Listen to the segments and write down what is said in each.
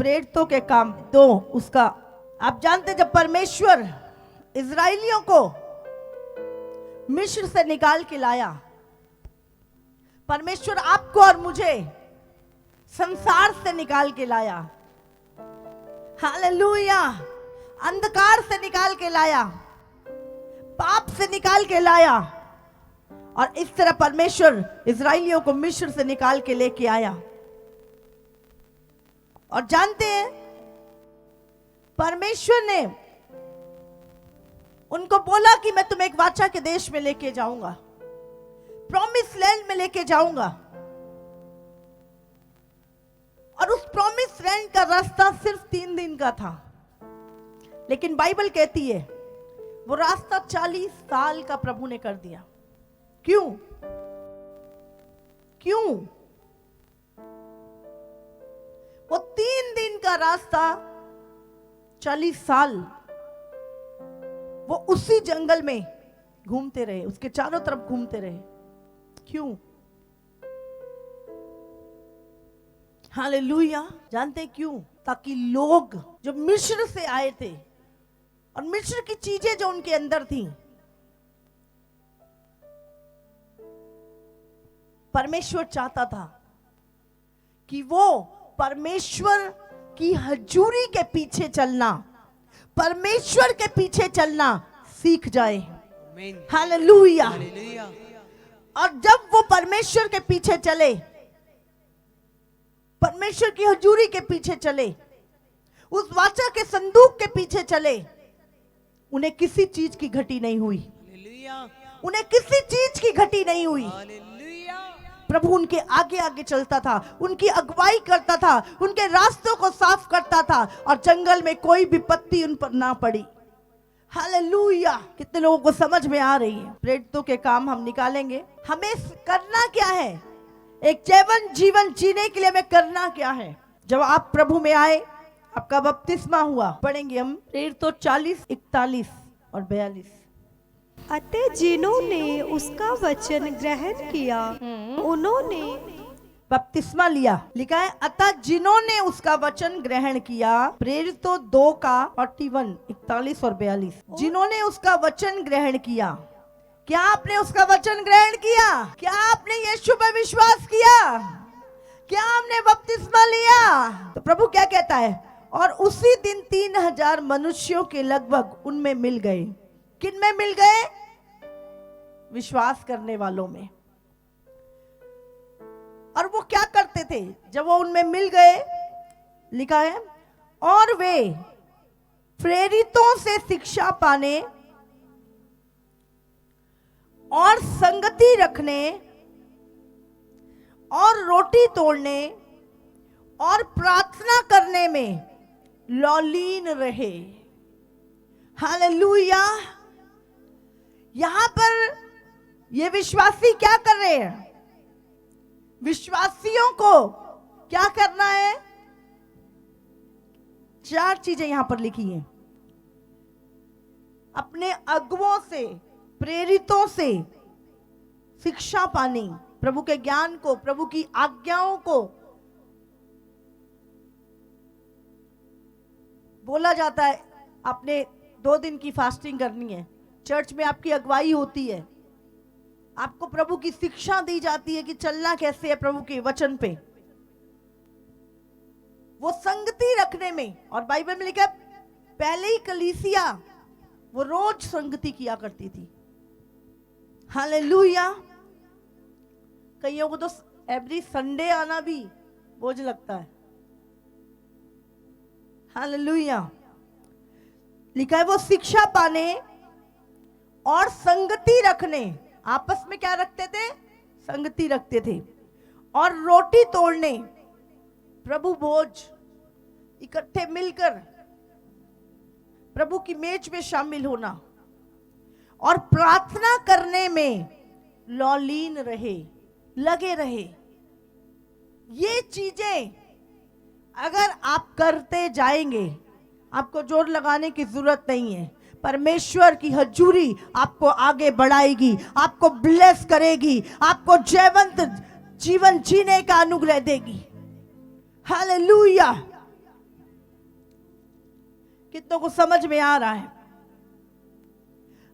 प्रेरितों के काम 2 उसका आप जानते, जब परमेश्वर इजरायलियों को मिस्र से निकाल के लाया, परमेश्वर आपको और मुझे संसार से निकाल के लाया, हालेलुया, अंधकार से निकाल के लाया, पाप से निकाल के लाया, और इस तरह परमेश्वर इजरायलियों को मिस्र से निकाल के लेके आया। और जानते हैं, परमेश्वर ने उनको बोला कि मैं तुम्हें एक वाचा के देश में लेके जाऊंगा, प्रॉमिस लैंड में लेके जाऊंगा, और उस प्रॉमिस लैंड का रास्ता सिर्फ 3 दिन का था, लेकिन बाइबल कहती है वो रास्ता 40 साल का प्रभु ने कर दिया। क्यों? क्यों? वो 3 दिन का रास्ता 40 साल वो उसी जंगल में घूमते रहे, उसके चारों तरफ घूमते रहे। क्यों? हालेलुया। जानते क्यों? ताकि लोग जो मिस्र से आए थे और मिस्र की चीजें जो उनके अंदर थी, परमेश्वर चाहता था कि वो परमेश्वर की हजूरी के पीछे चलना, परमेश्वर के पीछे चलना सीख जाए। हालेलुया। और जब वो परमेश्वर के पीछे चले, परमेश्वर की हजूरी के पीछे चले, उस वाचा के संदूक के पीछे चले, उन्हें किसी चीज की घटी नहीं हुई, उन्हें किसी चीज की घटी नहीं हुई। प्रभु उनके आगे आगे चलता था, उनकी अगुवाई करता था, उनके रास्तों को साफ करता था, और जंगल में कोई विपत्ति उन पर ना पड़ी। हालेलुया। कितने लोगों को समझ में आ रही है? प्रेरितों के काम हम निकालेंगे। हमें करना क्या है? एक जीवन जीने के लिए हमें करना क्या है? जब आप प्रभु में आए, आपका बपतिस्मा हुआ, पढ़ेंगे हम प्रेरितों 40, 41 और 42। अतः जिन्होंने उसका वचन ग्रहण किया उन्होंने बपतिस्मा लिया। लिखा है अतः जिन्होंने उसका वचन ग्रहण किया, प्रेरितों 2 का 41, 41 और 42। जिन्होंने उसका वचन ग्रहण किया। क्या आपने उसका वचन ग्रहण किया? क्या आपने यीशु पर विश्वास किया? क्या हमने बपतिस्मा लिया? तो प्रभु क्या कहता है? और उसी दिन 3000 मनुष्यों के लगभग उनमें मिल गए। किन में मिल गए? विश्वास करने वालों में। और वो क्या करते थे जब वो उनमें मिल गए? लिखा है और वे प्रेरितों से शिक्षा पाने और संगति रखने और रोटी तोड़ने और प्रार्थना करने में लौलीन रहे। हालेलुया। यहां पर ये विश्वासी क्या कर रहे हैं? विश्वासियों को क्या करना है? 4 चीजें यहां पर लिखी हैं। अपने अगुओं से, प्रेरितों से शिक्षा पानी, प्रभु के ज्ञान को, प्रभु की आज्ञाओं को। बोला जाता है आपने 2 दिन की फास्टिंग करनी है, चर्च में आपकी अगुवाई होती है, आपको प्रभु की शिक्षा दी जाती है कि चलना कैसे है प्रभु के वचन पे, वो संगति रखने में। और बाइबल में लिखा पहले ही कलीसिया वो रोज संगति किया करती थी। हालेलुया। कईयों को तो एवरी संडे आना भी बोझ लगता है। हालेलुया। लिखा है वो शिक्षा पाने और संगति रखने, आपस में क्या रखते थे? संगति रखते थे। और रोटी तोड़ने, प्रभु भोज, इकट्ठे मिलकर प्रभु की मेज में शामिल होना, और प्रार्थना करने में लौलीन रहे, लगे रहे। ये चीजें अगर आप करते जाएंगे, आपको जोर लगाने की जरूरत नहीं है। परमेश्वर की हजूरी आपको आगे बढ़ाएगी, आपको ब्लेस करेगी, आपको जीवंत जीवन जीने का अनुग्रह देगी। हालेलुया। कितनों को समझ में आ रहा है?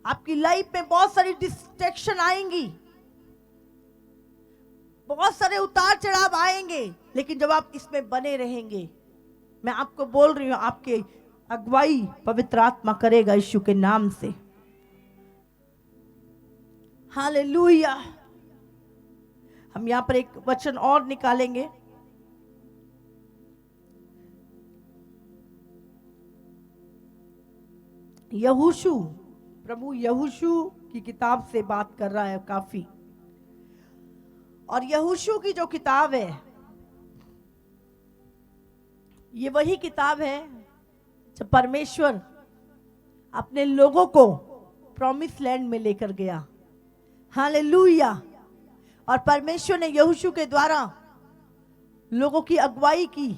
आपकी लाइफ में बहुत सारी डिस्ट्रैक्शन आएंगी, बहुत सारे उतार चढ़ाव आएंगे, लेकिन जब आप इसमें बने रहेंगे, मैं आपको बोल रही हूं, आपकी अगुवाई पवित्र आत्मा करेगा यीशु के नाम से। हालेलुया। हम यहां पर एक वचन और निकालेंगे। यहोशू, प्रभु यहोशू की किताब से बात कर रहा है काफी। और यहोशू की जो किताब है, ये वही किताब है जब परमेश्वर अपने लोगों को प्रॉमिस लैंड में लेकर गया। हालेलुया। और परमेश्वर ने यहोशू के द्वारा लोगों की अगुवाई की,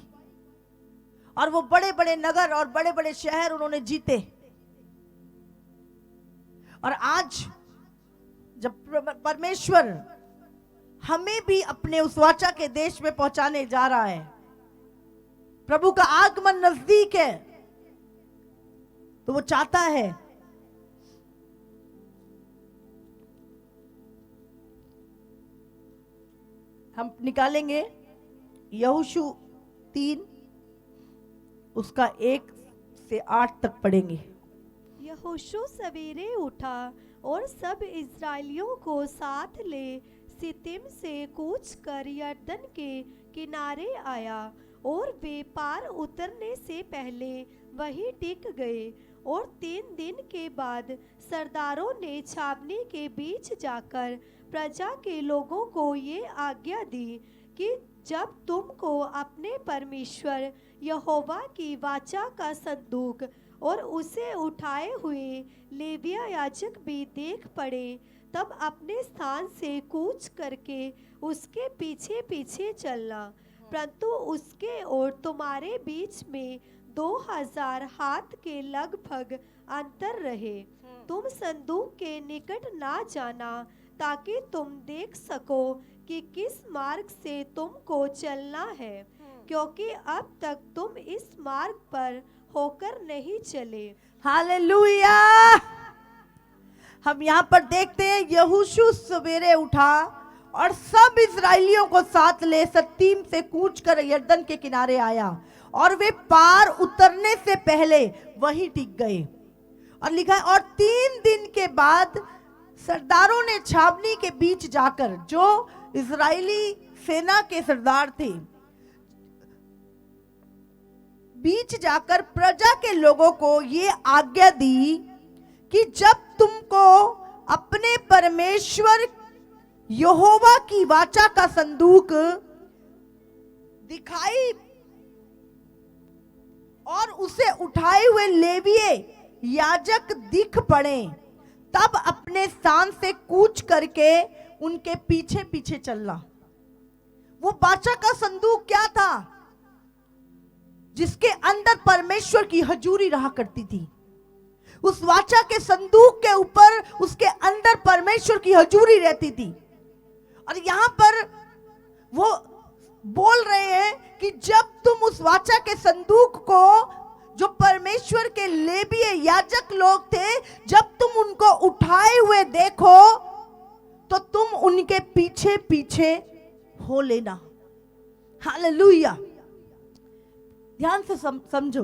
और वो बड़े बड़े नगर और बड़े बड़े शहर उन्होंने जीते। और आज जब परमेश्वर हमें भी अपने उस वाचा के देश में पहुंचाने जा रहा है, प्रभु का आगमन नजदीक है, तो वो चाहता है हम निकालेंगे यहोशू 3 उसका 1 से 8 तक पढ़ेंगे। यहोशू सवेरे उठा और सब इस्राएलियों को साथ ले सित्तीम से कूच कर यरदन के किनारे आया, और वे पार उतरने से पहले वहीं टिक गए। और 3 दिन के बाद सरदारों ने छावनी के बीच जाकर प्रजा के लोगों को ये आज्ञा दी कि जब तुमको अपने परमेश्वर यहोवा की वाचा का संदूक और उसे उठाए हुए लेविया याजक भी देख पड़े, तब अपने स्थान से कूच करके उसके पीछे पीछे चलना। परंतु उसके और तुम्हारे बीच में 2000 हाथ के लगभग अंतर रहे। तुम संदूक के निकट ना जाना, ताकि तुम देख सको कि किस मार्ग से तुमको चलना है, क्योंकि अब तक तुम इस मार्ग पर होकर नहीं चले। हालेलुया। हम यहाँ पर देखते हैं यहोशू सवेरे उठा और सब इजरायलियों को साथ ले सत्तीम से कूच कर यरदन के किनारे आया, और वे पार उतरने से पहले वहीं टिक गए। और लिखा है, और 3 दिन के बाद सरदारों ने छावनी के बीच जाकर, जो इजरायली सेना के सरदार थे, बीच जाकर प्रजा के लोगों को ये आज्ञा दी कि जब तुमको अपने परमेश्वर यहोवा की वाचा का संदूक दिखाई और उसे उठाए हुए लेविये याजक दिख पड़े, तब अपने स्थान से कूच करके उनके पीछे पीछे चलना। वो वाचा का संदूक क्या था? जिसके अंदर परमेश्वर की हजूरी रहा करती थी। उस वाचा के संदूक के ऊपर उसके अंदर परमेश्वर की हजूरी रहती थी। और यहां पर वो बोल रहे हैं कि जब तुम उस वाचा के संदूक को, जो परमेश्वर के लेवीय याजक लोग थे, जब तुम उनको उठाए हुए देखो, तो तुम उनके पीछे पीछे हो लेना। हालेलुया। ध्यान से समझो,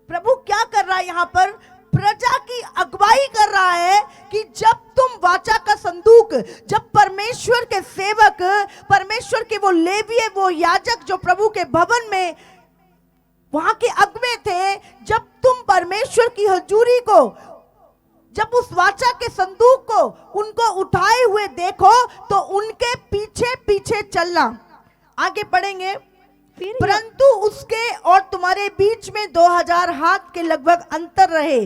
प्रभु क्या कर रहा है यहां पर? प्रजा की अगुवाई कर रहा है कि जब तुम वाचा का संदूक, जब परमेश्वर के सेवक, परमेश्वर के वो लेवीय, वो याजक जो प्रभु के भवन में वहां के अगुवे थे, जब तुम परमेश्वर की हजूरी को, जब उस वाचा के संदूक को उनको उठाए हुए देखो, तो उनके पीछे पीछे चलना। आगे पढ़ेंगे। परंतु उसके और तुम्हारे बीच में 2000 हाथ के लगभग अंतर रहे।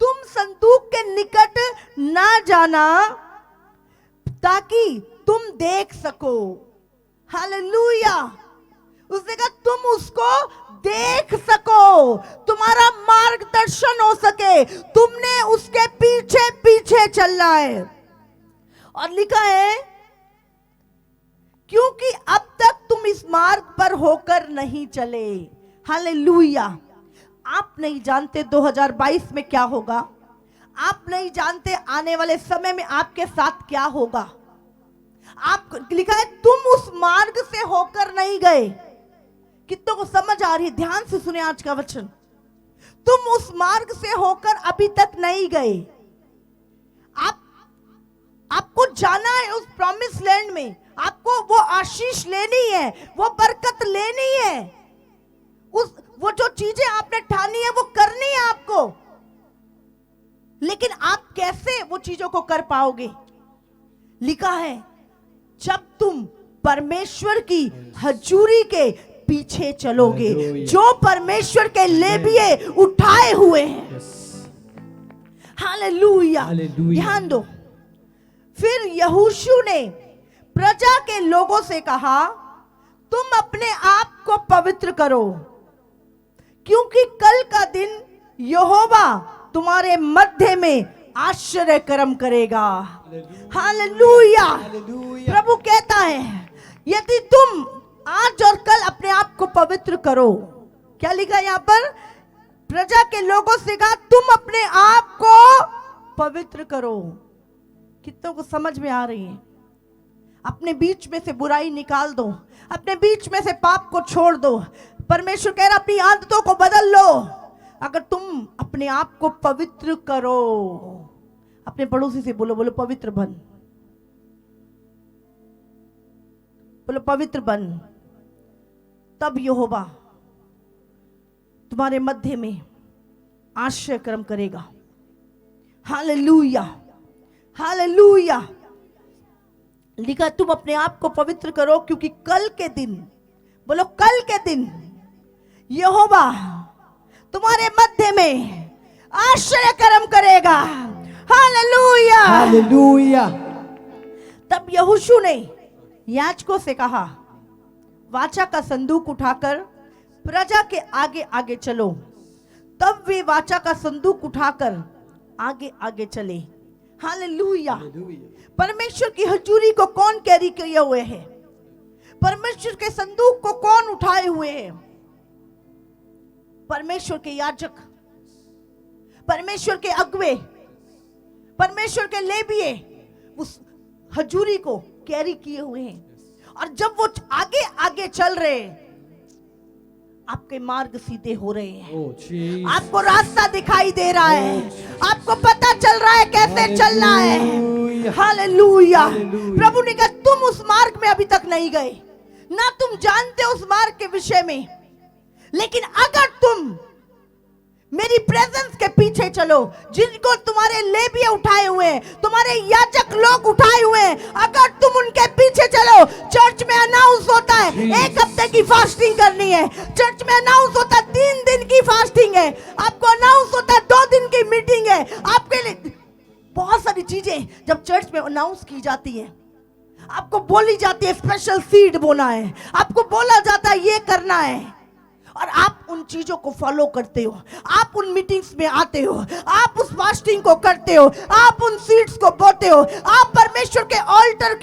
तुम संदूक के निकट ना जाना, ताकि तुम देख सको। हालेलुया। उसने कहा तुम उसको देख सको, तुम्हारा मार्गदर्शन हो सके, तुमने उसके पीछे पीछे चलना है। और लिखा है, क्योंकि अब तक तुम इस मार्ग पर होकर नहीं चले। हालेलुया। आप नहीं जानते 2022 में क्या होगा, आप नहीं जानते आने वाले समय में आपके साथ क्या होगा। आप लिखा है तुम उस मार्ग से होकर नहीं गए। कितनों को समझ आ रही है? ध्यान से सुने आज का वचन। तुम उस मार्ग से होकर अभी तक नहीं गए। आपको जाना है उस प्रॉमिस लैंड में, आपको वो आशीष लेनी है, वो बरकत लेनी है, वो जो चीजें आपने ठानी है वो करनी है आपको। लेकिन आप कैसे वो चीजों को कर पाओगे? लिखा है जब तुम परमेश्वर की हजूरी के पीछे चलोगे, जो परमेश्वर के लेबिये उठाए हुए हैं। हालेलुया। ध्यान दो। फिर यहोशू ने प्रजा के लोगों से कहा, तुम अपने आप को पवित्र करो, क्योंकि कल का दिन यहोवा तुम्हारे मध्य में आश्चर्य कर्म करेगा। हालेलुया। प्रभु कहता है यदि तुम आज और कल अपने आप को पवित्र करो। क्या लिखा है यहां पर? प्रजा के लोगों से कहा तुम अपने आप को पवित्र करो। कितनों को समझ में आ रही है? अपने बीच में से बुराई निकाल दो, अपने बीच में से पाप को छोड़ दो। परमेश्वर कह रहा अपनी आदतों को बदल लो। अगर तुम अपने आप को पवित्र करो, अपने पड़ोसी से बोलो, बोलो पवित्र बन, बोलो पवित्र बन, तब यहोवा तुम्हारे मध्य में आश्चर्य कर्म करेगा। Hallelujah, hallelujah. लिखा तुम अपने आप को पवित्र करो, क्योंकि कल के दिन, बोलो कल के दिन यहोवा तुम्हारे मध्य में आश्चर्य कर्म करेगा। Hallelujah, hallelujah. तब यहोशू ने याजकों से कहा, वाचा का संदूक उठाकर प्रजा के आगे आगे चलो। तब वे वाचा का संदूक उठाकर आगे आगे चले। हालेलुया। परमेश्वर की हजूरी को कौन कैरी किए हुए है? परमेश्वर के संदूक को कौन उठाए हुए है? परमेश्वर के याजक, परमेश्वर के अगुवे, परमेश्वर के लेविये उस हजूरी को कैरी किए हुए हैं। और जब वो आगे आगे चल रहे हैं, आपके मार्ग सीधे हो रहे हैं, आपको रास्ता दिखाई दे रहा है, आपको पता चल रहा है कैसे चलना है। हालेलुया। प्रभु ने कहा तुम उस मार्ग में अभी तक नहीं गए, ना तुम जानते उस मार्ग के विषय में, लेकिन अगर तुम मेरी प्रेजेंस के पीछे चलो, जिनको तुम्हारे लेविये उठाए हुए हैं, तुम्हारे याजक लोग उठाए हुए हैं, अगर तुम उनके पीछे चलो, चर्च में अनाउंस होता है 1 हफ्ते की फास्टिंग करनी है, चर्च में अनाउंस होता है 3 दिन की फास्टिंग है, आपको अनाउंस होता है 2 दिन की मीटिंग है। आपके लिए बहुत सारी चीजें जब चर्च में अनाउंस की जाती है, आपको बोली जाती है स्पेशल सीड बोना है, आपको बोला जाता है ये करना है, और आप उन चीजों को फॉलो करते हो, आप उन मीटिंग्स में आते हो, आप उस फास्टिंग को करते हो, आप उन सीड्स को बोते हो, आप परमेश्वर के ऑल्टर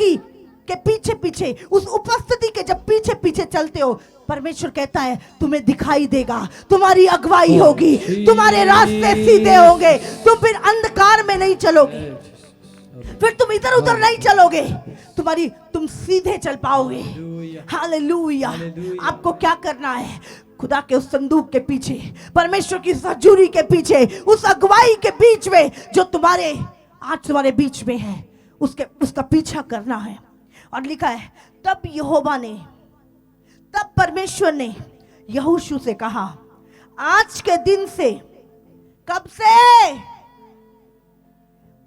के पीछे पीछे, उस उपस्थिति के जब पीछे पीछे चलते हो, परमेश्वर कहता है तुम्हें दिखाई देगा, तुम्हारी अगुवाई होगी, तुम्हारे रास्ते सीधे होंगे, तुम फिर अंधकार में नहीं चलोगे, फिर तुम इधर उधर नहीं चलोगे, तुम सीधे चल पाओगे। हालेलुया। आपको क्या करना है? खुदा के उस संदूक के पीछे, परमेश्वर की हजूरी के पीछे, उस अगुवाई के बीच में जो तुम्हारे बीच में है, उसका पीछा करना है। और लिखा है तब परमेश्वर ने यहोशू से कहा, आज के दिन से, कब से?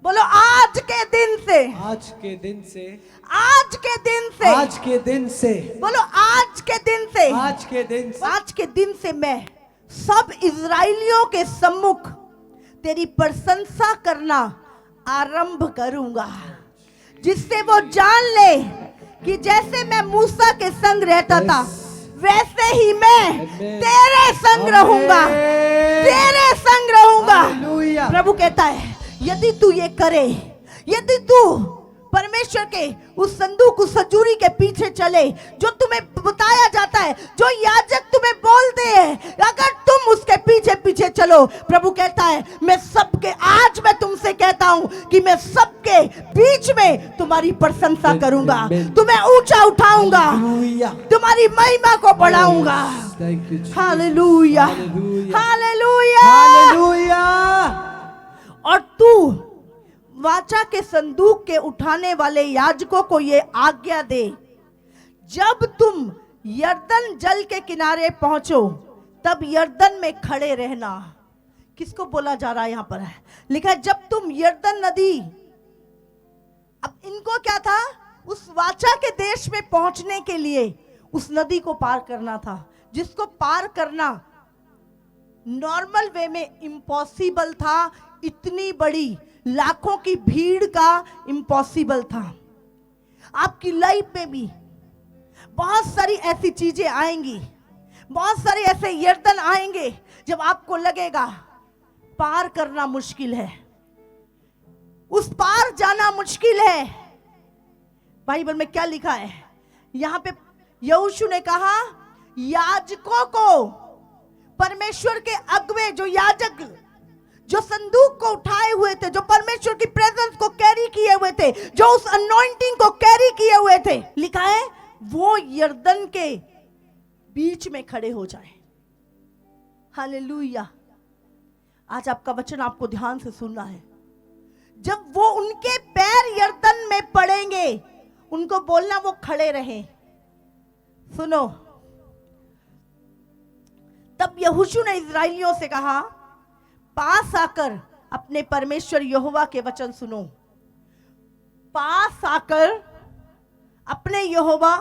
बोलो आज के दिन से, आज के दिन से, आज के दिन से, आज के दिन से, बोलो आज के दिन से, आज के दिन से, आज के दिन से मैं सब इजराइलियों के सम्मुख तेरी प्रशंसा करना आरंभ करूंगा, जिससे वो जान ले कि जैसे मैं मूसा के संग रहता था, वैसे ही मैं तेरे संग रहूंगा, तेरे संग रहूंगा। प्रभु कहता है यदि तू ये करे, यदि तू परमेश्वर के उस संदूक, उस हजूरी के पीछे चले, जो तुम्हें बताया जाता है, जो याजक तुम्हें बोलते हैं, अगर तुम उसके पीछे पीछे पीछे चलो। प्रभु कहता है मैं सबके, आज मैं तुमसे कहता हूं कि मैं सबके बीच में तुम्हारी प्रशंसा करूंगा, तुम्हें ऊंचा उठाऊंगा, Hallelujah. तुम्हारी महिमा को बढ़ाऊंगा। Thank you, Jesus. Hallelujah, Hallelujah. Hallelujah. Hallelujah. और तू वाचा के संदूक के उठाने वाले याजकों को ये आज्ञा दे, जब तुम यरदन जल के किनारे पहुंचो तब यरदन में खड़े रहना। किसको बोला जा रहा है यहां पर? है लिखा है जब तुम यरदन नदी, अब इनको क्या था, उस वाचा के देश में पहुंचने के लिए उस नदी को पार करना था, जिसको पार करना नॉर्मल वे में इम्पॉसिबल था। इतनी बड़ी लाखों की भीड़ का इम्पॉसिबल था। आपकी लाइफ में भी बहुत सारी ऐसी चीजें आएंगी, बहुत सारे ऐसे यरदन आएंगे जब आपको लगेगा पार करना मुश्किल है, उस पार जाना मुश्किल है। बाइबल में क्या लिखा है? यहां पे यहोशू ने कहा याजकों को, परमेश्वर के अगुवे जो याजक, जो संदूक को उठाए हुए थे, जो परमेश्वर की प्रेजेंस को कैरी किए हुए थे, जो उस अनॉइंटिंग को कैरी किए हुए थे, लिखा है वो यरदन के बीच में खड़े हो जाए। हालेलुया। आज आपका वचन आपको ध्यान से सुनना है। जब वो उनके पैर यरदन में पड़ेंगे, उनको बोलना वो खड़े रहे। सुनो, तब यहोशू ने इस्राएलियों से कहा पास आकर अपने परमेश्वर यहोवा के वचन सुनो। पास आकर अपने यहोवा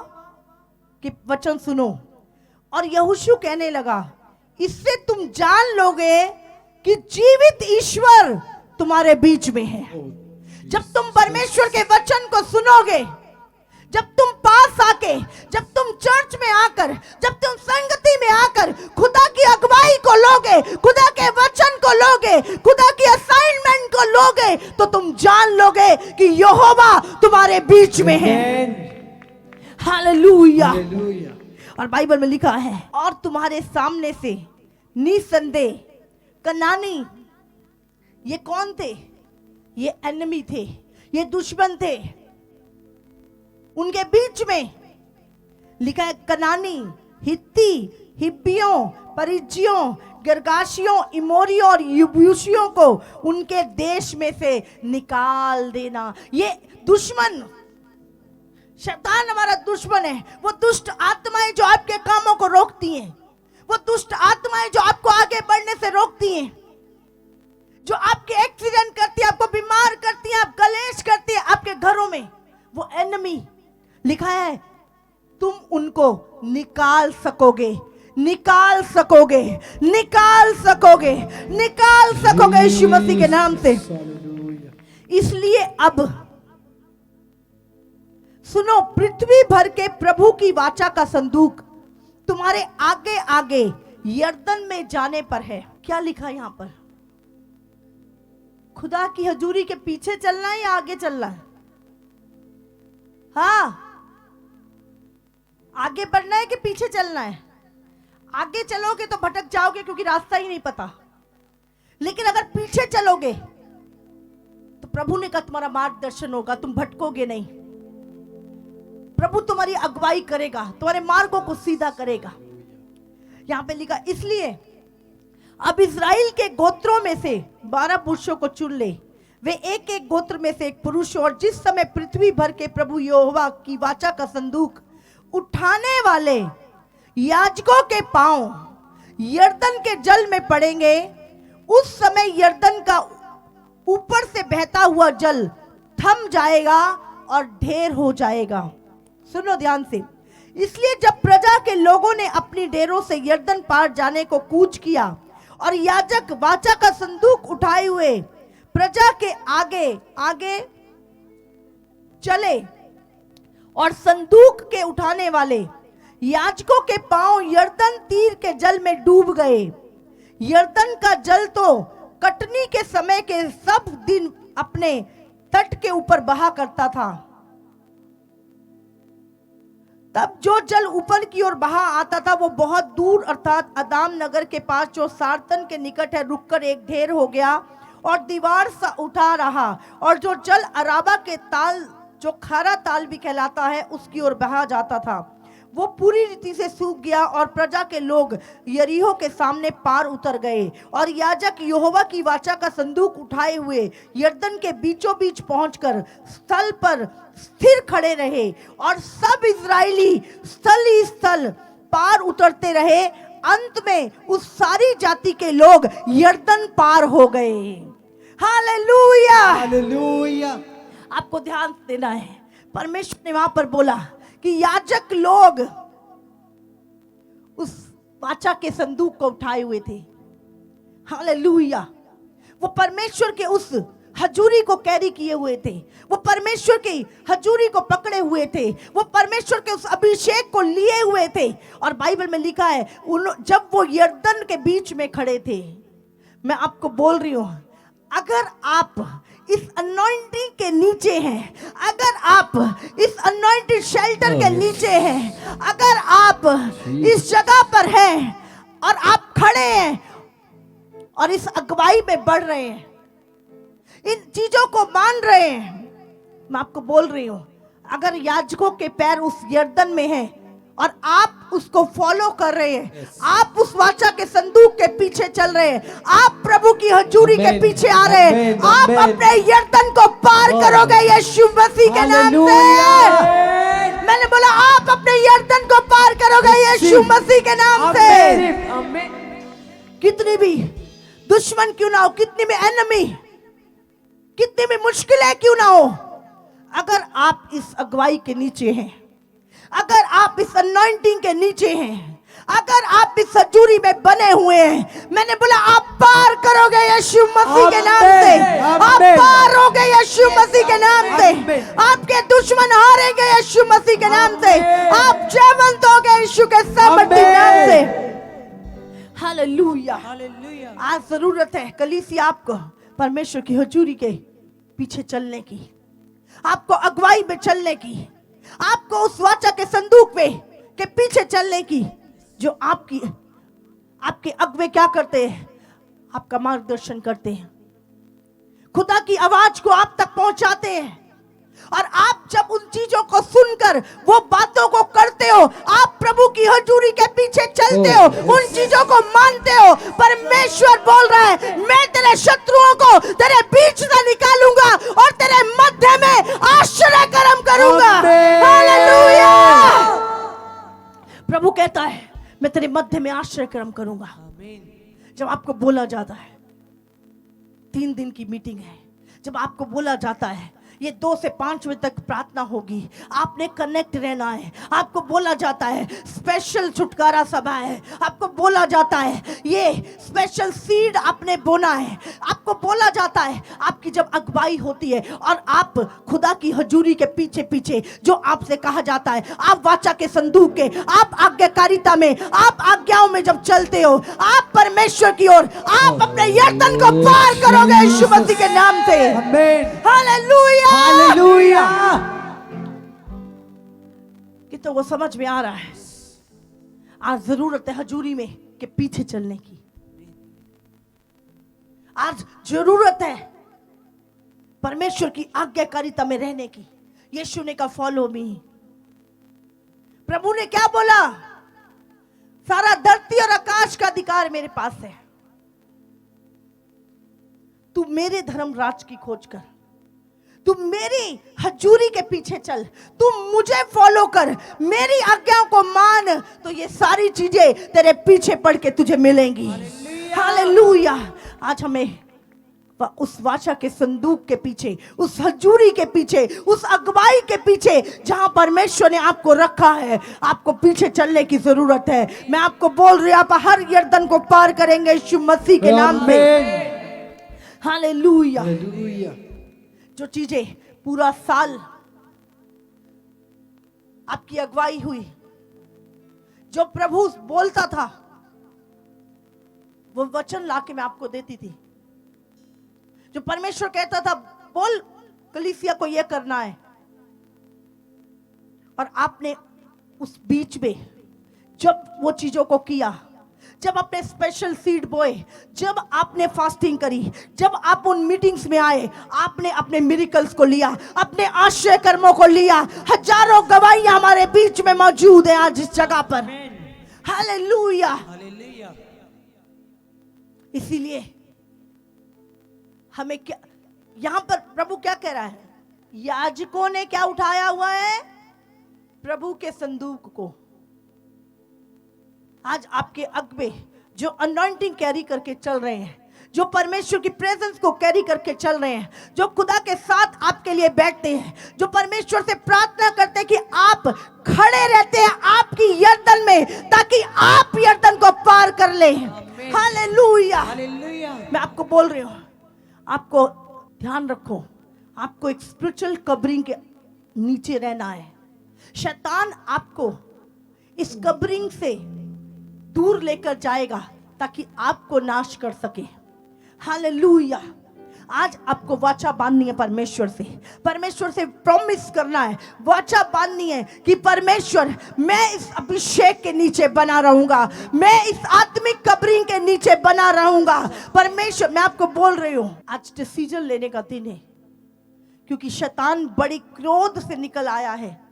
के वचन सुनो। और यहोशू कहने लगा इससे तुम जान लोगे कि जीवित ईश्वर तुम्हारे बीच में है। जब तुम परमेश्वर के वचन को सुनोगे, जब तुम पास आके, जब तुम चर्च में आकर, जब तुम संगति में आकर खुदा की अगुवाई को लोगे, खुदा के वचन को लोगे, खुदा की असाइनमेंट को लोगे, तो तुम जान लोगे कि यहोवा तुम्हारे बीच में है। हालेलुया। Hallelujah. और बाइबल में लिखा है और तुम्हारे सामने से निसंदेह कनानी, ये कौन थे? ये एनिमी थे, ये दुश्मन थे। उनके बीच में लिखा है कनानी, हित्ती, हिब्बियों, परिज्जियों, गिर्गाशियों, इमोरियों और यबूसियों को उनके देश में से निकाल देना। ये दुश्मन, शैतान हमारा दुश्मन है। वो दुष्ट आत्माएं जो आपके कामों को रोकती हैं, वो दुष्ट आत्माएं जो आपको आगे बढ़ने से रोकती हैं, जो आपके एक्सीडेंट करती है, आपको बीमार करती है, आप कलेश करती है आपके घरों में, वो एनिमी, लिखा है तुम उनको निकाल सकोगे, निकाल सकोगे, निकाल सकोगे, निकाल सकोगे यीशु मसीह के नाम से। Hallelujah. इसलिए अब सुनो, पृथ्वी भर के प्रभु की वाचा का संदूक तुम्हारे आगे आगे यरदन में जाने पर है। क्या लिखा है यहां पर? खुदा की हजूरी के पीछे चलना है या आगे चलना है? हाँ, आगे बढ़ना है कि पीछे चलना है? आगे चलोगे तो भटक जाओगे क्योंकि रास्ता ही नहीं पता, लेकिन अगर पीछे चलोगे तो प्रभु ने कहा तुम्हारा मार्गदर्शन होगा, तुम भटकोगे नहीं। प्रभु तुम्हारी अगुवाई करेगा, तुम्हारे मार्गों को सीधा करेगा। यहां पे लिखा इसलिए अब इस्राएल के गोत्रों में से 12 पुरुषों को चुन ले, वे एक एक गोत्र में से एक पुरुष। और जिस समय पृथ्वी भर के प्रभु यहोवा की वाचा का संदूक उठाने वाले याजकों के पांव यरदन के जल में पड़ेंगे, उस समय यरदन का ऊपर से बहता हुआ जल थम जाएगा और ढेर हो जाएगा। सुनो ध्यान से। इसलिए जब प्रजा के लोगों ने अपनी डेरों से यरदन पार जाने को कूच किया और याजक वाचा का संदूक उठाए हुए प्रजा के आगे आगे चले और संदूक के उठाने वाले याजकों के पांव यरदन तीर के जल में डूब गए। यरदन का जल तो कटनी के समय के सब दिन अपने तट के ऊपर बहा करता था। तब जो जल ऊपर की ओर बहा आता था वो बहुत दूर अर्थात अदाम नगर के पास जो सारतन के निकट है रुककर एक ढेर हो गया और दीवार सा उठा रहा, और जो जल अराबा के ताल जो खारा ताल भी कहलाता है उसकी ओर बहा जाता था वो पूरी रीति से सूख गया। और प्रजा के लोग यरीहो के सामने पार उतर गए और याजक यहोवा की वाचा का संदूक उठाए हुए यरदन के बीचों बीच पहुंचकर स्थल पर स्थिर खड़े रहे और सब इजरायली स्थल ही स्थल पार उतरते रहे। अंत में उस सारी जाति के लोग यरदन पार हो गए। Hallelujah, hallelujah. आपको ध्यान देना है, परमेश्वर ने वहां पर बोला कि याजक लोग उस वाचा के संदूक को उठाए हुए थे। हालेलुया, वो परमेश्वर के उस हजूरी को कैरी किए हुए थे, वो परमेश्वर की हजूरी को पकड़े हुए थे, वो परमेश्वर के उस अभिषेक को लिए हुए थे। और बाइबल में लिखा है जब वो यरदन के बीच में खड़े थे, मैं आपको बोल रही हूं, अगर आप इस अनॉइंटिंग के नीचे हैं, अगर आप इस अनॉइंटेड शेल्टर के नीचे हैं, अगर आप इस जगह पर हैं और आप खड़े हैं और इस अगुवाई में बढ़ रहे हैं, इन चीजों को मान रहे हैं, मैं आपको बोल रही हूं, अगर याजकों के पैर उस यरदन में हैं और आप उसको फॉलो कर रहे हैं, आप उस वाचा के संदूक के पीछे चल रहे हैं, आप प्रभु की हजूरी के पीछे आ रहे हैं, आप अपने यरदन को पार करोगे यीशु मसीह के नाम से। मैंने बोला आप अपने यरदन को पार करोगे यीशु मसीह के नाम से। कितनी भी दुश्मन क्यों ना हो, कितनी भी एनिमी, कितनी भी मुश्किलें क्यों ना हो, अगर आप इस अगुवाई के नीचे हैं, अगर आप इस अनॉइंटिंग के नीचे हैं, अगर आप इस हजूरी में बने हुए हैं, मैंने बोला आप पार करोगे यीशु मसीह के नाम से, आप पार होगे यीशु मसीह के नाम से, आपके दुश्मन हारेंगे यीशु मसीह के नाम से, आप जयवंत होगे यीशु के सामर्थ्य नाम से। Hallelujah, hallelujah. आज जरूरत है कलीसिया आपको परमेश्वर की हजूरी के पीछे चलने की, आपको अगुवाई में चलने की, आपको उस वाचा के संदूक पे के पीछे चलने की, जो आपके अगुवे क्या करते हैं, आपका मार्गदर्शन करते हैं, खुदा की आवाज को आप तक पहुंचाते हैं। और आप जब उन चीजों को सुनकर वो बातों को करते हो, आप प्रभु की हजूरी के पीछे चलते हो, उन चीजों को मानते हो, परमेश्वर बोल रहा है मैं तेरे शत्रुओं को तेरे बीच से निकालूंगा और तेरे मध्य में आश्चर्य कर्म करूंगा। हालेलुया, प्रभु कहता है मैं तेरे मध्य में आश्चर्य कर्म करूंगा। जब आपको बोला जाता है 3 दिन की मीटिंग है, जब आपको बोला जाता है ये 2 से 5 बजे तक प्रार्थना होगी, आपने कनेक्ट रहना है, आपको बोला जाता है स्पेशल छुटकारा सभा है, आपको बोला जाता है ये स्पेशल सीड आपने बोना है, आपको बोला जाता है, आपकी जब अगुवाई होती है और आप खुदा की हजूरी के पीछे पीछे जो आपसे कहा जाता है, आप वाचा के संदूक के, आप आज्ञाकारिता में, आप आज्ञाओं में जब चलते हो, आप परमेश्वर की ओर, आप अपने यरदन को पार करोगे यीशु मसीह के नाम से। Hallelujah, hallelujah. कि तो वो समझ में आ रहा है, आज जरूरत है हजूरी में के पीछे चलने की, आज जरूरत है परमेश्वर की आज्ञाकारिता में रहने की। यीशु ने कहा फॉलो मी। प्रभु ने क्या बोला, सारा धरती और आकाश का अधिकार मेरे पास है, तू मेरे धर्म राज की खोज कर, तू मेरी हजूरी के पीछे चल, तू मुझे फॉलो कर, मेरी आज्ञाओं को मान, तो ये सारी चीजें तेरे पीछे पड़ के तुझे मिलेंगी। हालेलुया। आज हमें उस वाचा के संदूक के पीछे, उस हजूरी के पीछे, उस अगुवाई के पीछे जहां परमेश्वर ने आपको रखा है, आपको पीछे चलने की जरूरत है। मैं आपको बोल रही हूं, आप हर यरदन को पार करेंगे यीशु मसीह के नाम पे। हालेलुया। जो चीजें पूरा साल आपकी अगुवाई हुई, जो प्रभु बोलता था वो वचन लाके मैं आपको देती थी, जो परमेश्वर कहता था बोल कलीसिया को ये करना है, और आपने उस बीच में जब वो चीजों को किया, जब आपने स्पेशल सीड बोए, जब आपने फास्टिंग करी, जब आप उन मीटिंग्स में आए, आपने अपने मिरेकल्स को लिया, अपने आश्चर्य कर्मों को लिया। हजारों गवाहियां हमारे बीच में मौजूद है आज इस जगह पर। हालेलुया। इसीलिए हमें क्या, यहां पर प्रभु क्या कह रहा है? याजकों ने क्या उठाया हुआ है? प्रभु के संदूक को। आज आपके अगबे जो अनॉइंटिंग कैरी करके चल रहे हैं, जो परमेश्वर की प्रेजेंस को कैरी करके चल रहे हैं, जो खुदा के साथ आपके लिए बैठते हैं, जो परमेश्वर से प्रार्थना करते हैं कि आप खड़े रहते हैं आपकी यर्दन में, ताकि आप यर्दन को पार कर ले। हालेलुया। मैं आपको बोल रही हूं, आपको ध्यान रखो, आपको एक स्पिरिचुअल कवरिंग के नीचे रहना है। शैतान आपको इस कवरिंग से दूर लेकर जाएगा ताकि आपको नाश कर सके। हालेलुया। आज आपको वाचा बांधनी है परमेश्वर से प्रॉमिस करना है, वाचा बांधनी है कि परमेश्वर, मैं इस अभिषेक के नीचे बना रहूंगा, मैं इस आत्मिक कवरिंग के नीचे बना रहूंगा। परमेश्वर, मैं आपको बोल रही हूं, आज डिसीजन लेने का दिन है, क्योंकि शैतान बड़ी क्रोध से निकल आया है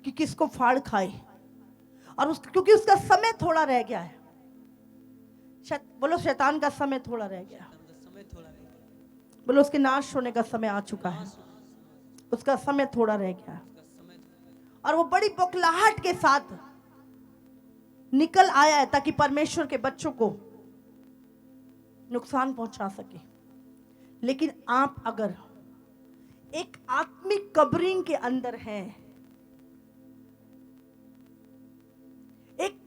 कि किसको फाड़ खाए, और क्योंकि उसका समय थोड़ा रह गया है। बोलो, शैतान का समय थोड़ा रह गया। बोलो, उसके नाश होने का समय आ चुका है, उसका समय थोड़ा रह गया है। और वो बड़ी बौखलाहट के साथ निकल आया है ताकि परमेश्वर के बच्चों को नुकसान पहुंचा सके। लेकिन आप अगर एक आत्मिक कवरिंग के अंदर हैं, एक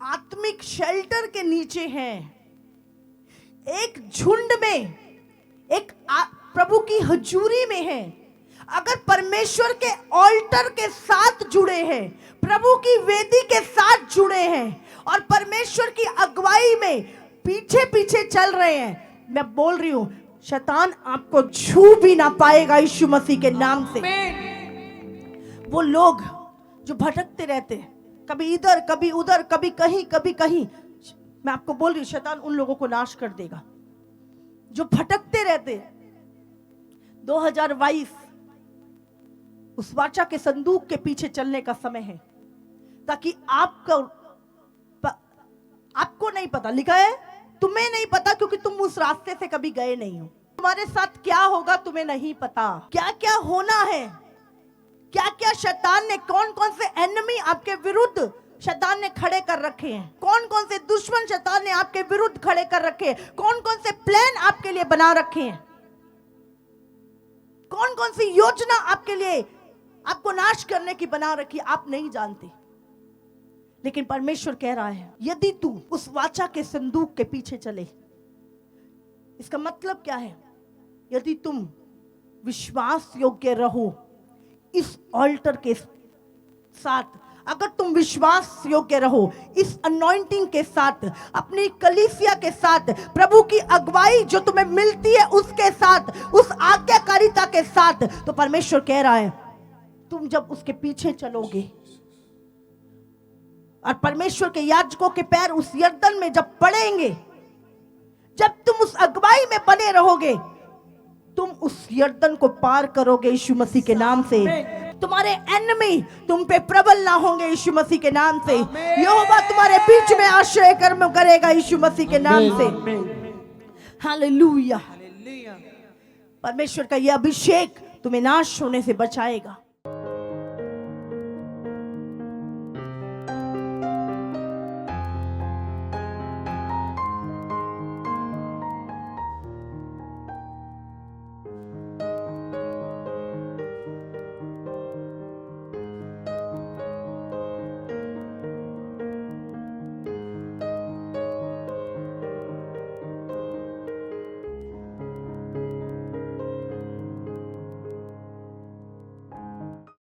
आत्मिक शेल्टर के नीचे हैं, एक झुंड में, एक प्रभु की हजूरी में हैं, अगर परमेश्वर के ऑल्टर के साथ जुड़े हैं, प्रभु की वेदी के साथ जुड़े हैं और परमेश्वर की अगुवाई में पीछे पीछे चल रहे हैं, मैं बोल रही हूं, शैतान आपको छू भी ना पाएगा यीशु मसीह के नाम से। वो लोग जो भटकते रहते हैं, कभी इधर कभी उधर, कभी कहीं, मैं आपको बोल रही हूं, शैतान उन लोगों को नाश कर देगा जो भटकते रहते। 2022 उस वाचा के संदूक के पीछे चलने का समय है, ताकि आपको नहीं पता, लिखा है तुम्हें नहीं पता, क्योंकि तुम उस रास्ते से कभी गए नहीं हो। तुम्हारे साथ क्या होगा तुम्हें नहीं पता, क्या क्या होना है, क्या क्या शैतान ने, कौन कौन से एनिमी आपके विरुद्ध शैतान ने खड़े कर रखे हैं, कौन कौन से दुश्मन शैतान ने आपके विरुद्ध खड़े कर रखे हैं, कौन कौन से प्लान आपके लिए बना रखे हैं, कौन कौन सी योजना आपके लिए, आपको नाश करने की बना रखी, आप नहीं जानते। लेकिन परमेश्वर कह रहा है, यदि तू उस वाचा के संदूक के पीछे चले, इसका मतलब क्या है? यदि तुम विश्वास योग्य रहो इस ऑल्टर के साथ, अगर तुम विश्वास योग्य रहो इस अनॉइंटिंग के साथ, अपनी कलीसिया के साथ, प्रभु की अगुवाई जो तुम्हें मिलती है उसके साथ, उस आज्ञाकारिता के साथ, तो परमेश्वर कह रहा है, तुम जब उसके पीछे चलोगे और परमेश्वर के याजकों के पैर उस यर्दन में जब पड़ेंगे, जब तुम उस अगुवाई में बने रहोगे, तुम उस यर्दन को पार करोगे यीशु मसीह के नाम से। तुम्हारे एनिमी तुम पे प्रबल ना होंगे यीशु मसीह के नाम से। यहोवा तुम्हारे बीच में आश्रय कर्म करेगा यीशु मसीह के नाम से। हालेलुया। परमेश्वर का यह अभिषेक तुम्हें नाश होने से बचाएगा।